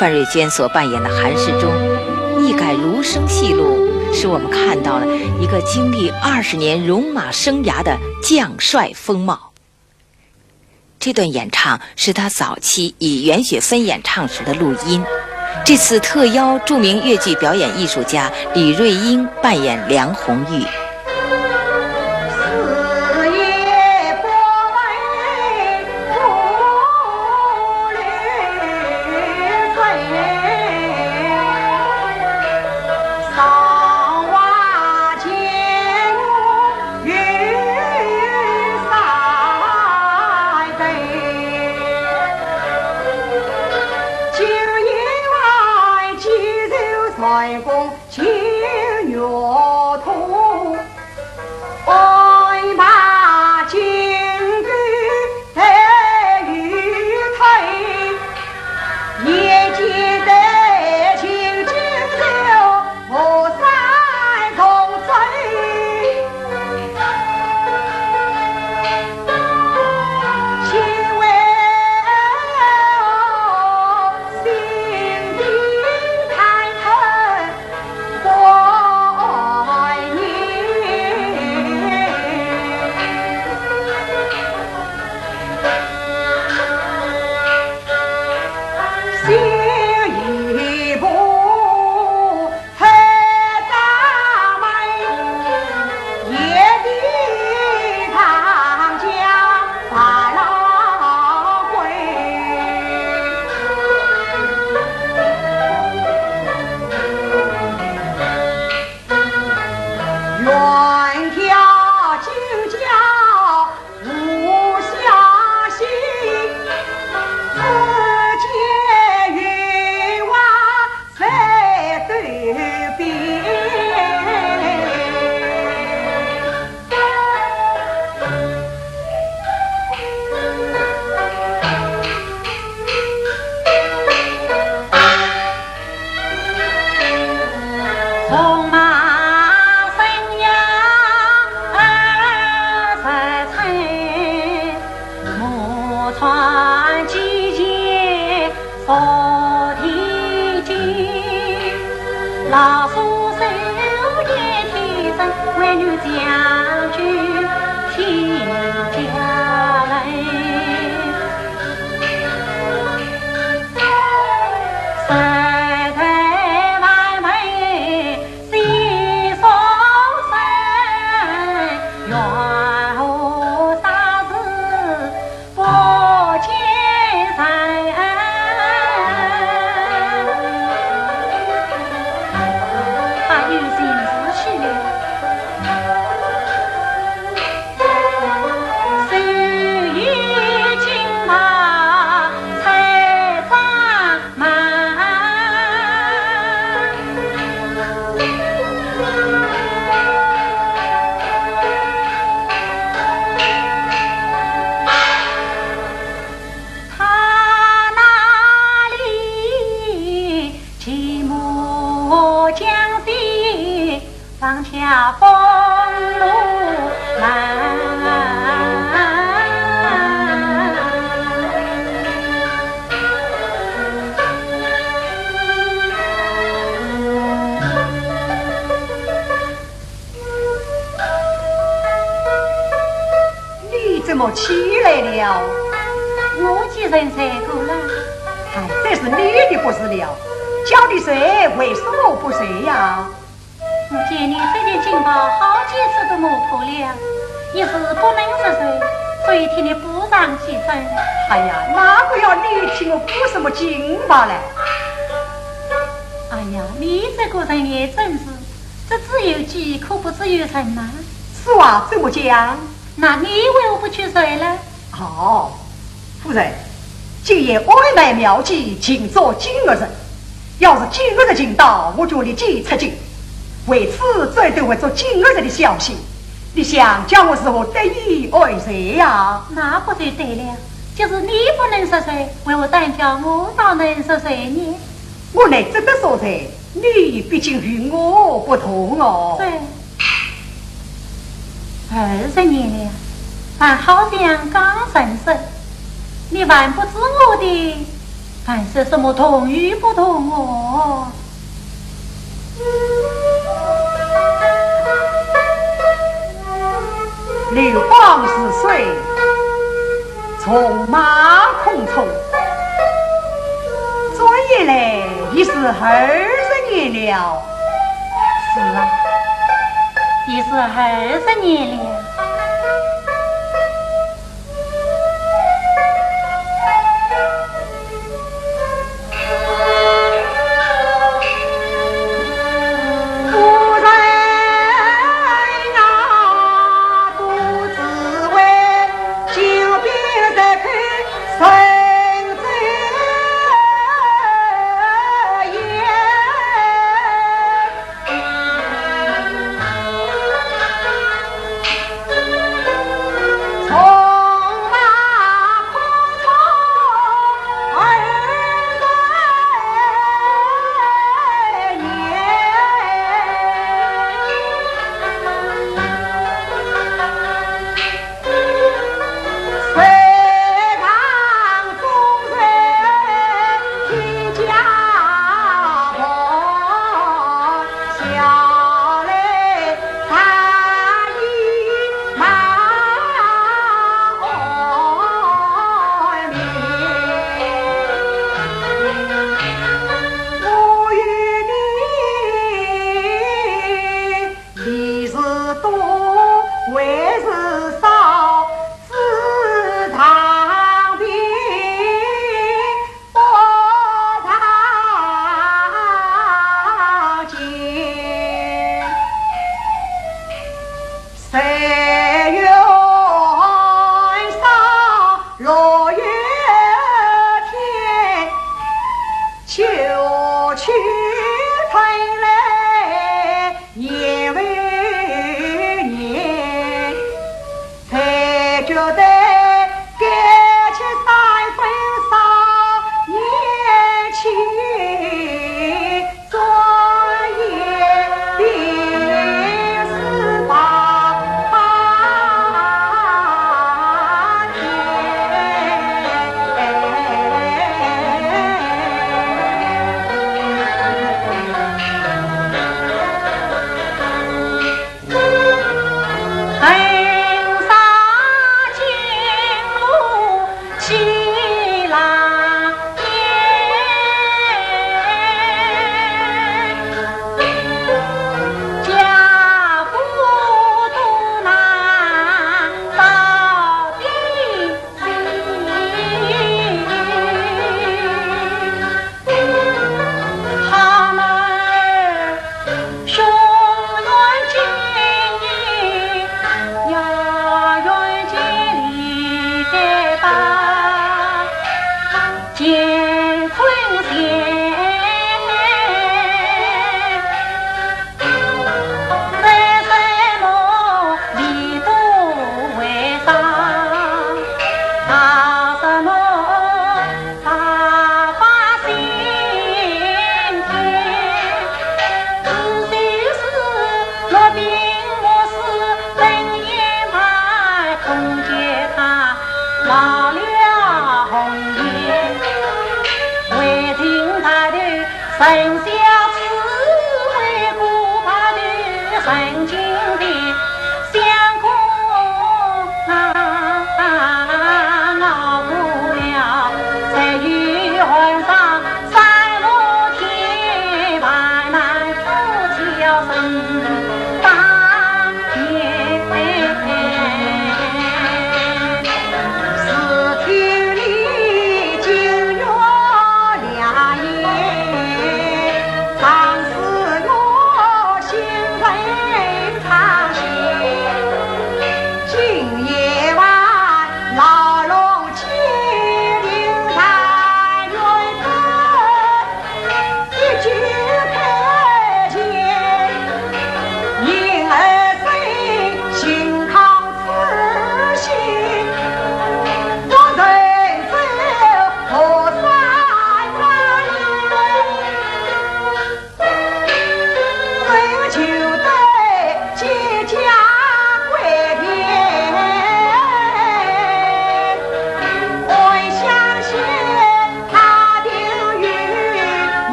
范瑞坚所扮演的韩世忠，一改儒生戏路，使我们看到了一个经历20年戎马生涯的将帅风貌。这段演唱是他早期以袁雪芬演唱时的录音，这次特邀著名越剧表演艺术家李瑞英扮演梁红玉。起来了，我既然才过了。哎，这是你的不是了，叫你睡，为什么不睡呀？我见你这件金包好几次都磨破了，一时不能入睡，所以替你补上几分。哎呀，哪个要你替我补什么金包呢？哎呀，你这个人也真是，这只有鸡可不只有人呐。是啊，怎么讲？那你为何不去睡呢？好，夫人，今夜外来妙计，请做今日人。要是今日的尽到，我就立即出京。为此，这都会做今日人的消息。你想叫我如何得以而睡呀？那不就对了？就是你不能入睡，为何单叫我倒能入睡呢？我乃真的说在，你毕竟与我不同哦。对。20年了，但好像刚认识，你还不知我的凡是什么同与不同哦？流芳似水，从马空冲。转眼来已是20年了。是啊，已是20年了。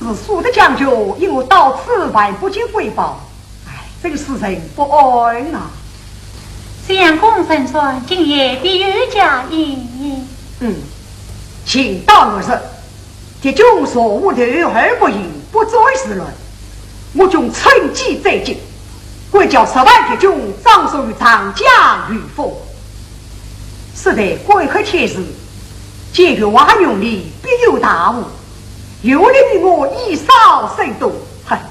是苏的将军因我到此还不见回报，哎，真是人不安啊！相公身传，今夜必有佳音。请到我日，敌军所无头而不应，不再是论。我军趁机再进，会叫10万敌军葬送于长江雨峰。是的，贵客天时，借个瓦用力必有大误。有力于我以少胜多，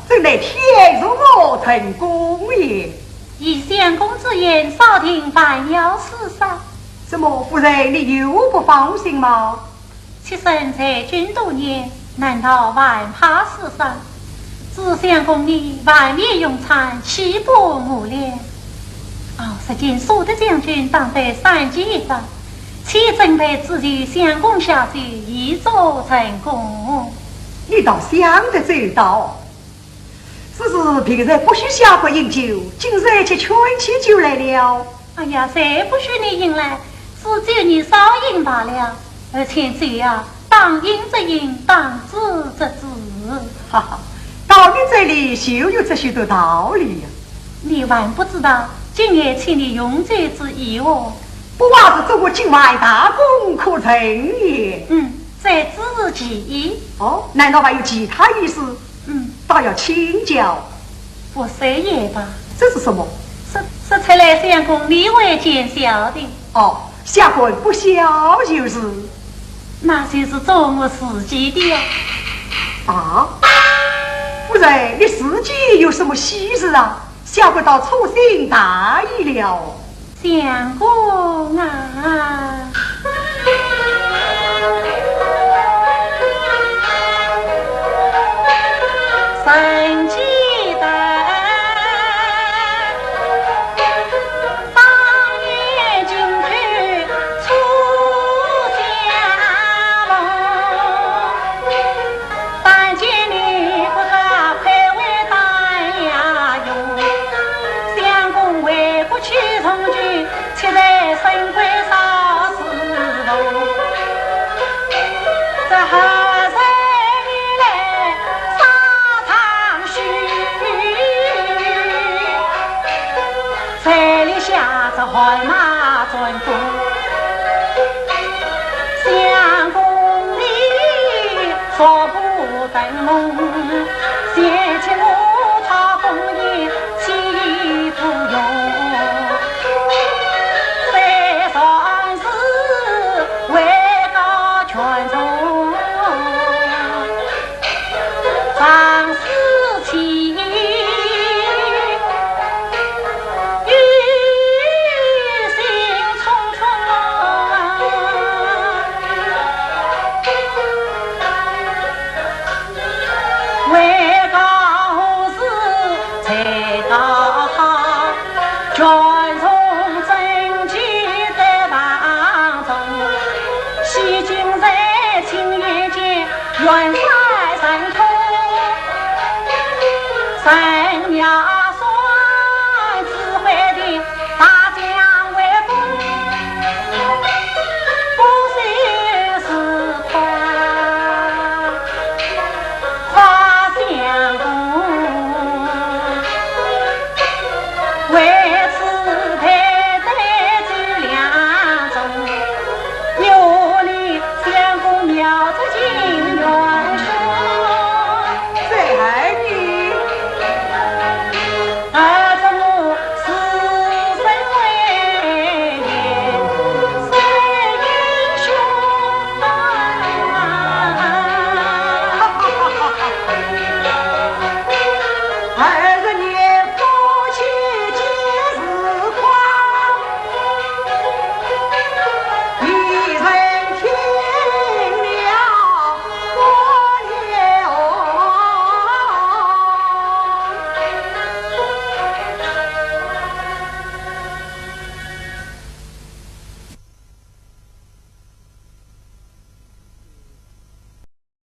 真乃天助我成功也。以相公之言，少廷凡要死杀。什么夫人，你又不放心吗？其身在军多年，难道还怕死杀？只相公你万面用餐，岂不我怜？如今苏德将军当得3级一番，岂准备自己相公下去，以作成功？你倒想得周到，只是平日不许下国饮酒，今日却全起酒来了。哎呀，谁不许你饮来？只只有你少饮罢了。而且这样，当饮则饮，当止则止。哈哈，到你这里就有这许多道理呀。你还不知道，今夜请你永久之意哦。不枉是做过境外大功可成也。在只是其意。哦，难道还有其他意思？倒要请教。不说也罢。这是什么？是出来相公你会见笑的。哦，下官不孝就是。那就是做我自己的啊！夫人，你自己有什么喜事啊？下官倒粗心大意了。相公啊！神记得当年进去出家门，但见你不可快为担呀用，相公为不去从军，却在神归少时候，这何人你来沙场须，山里下着海马转动，相公你说不等梦，先前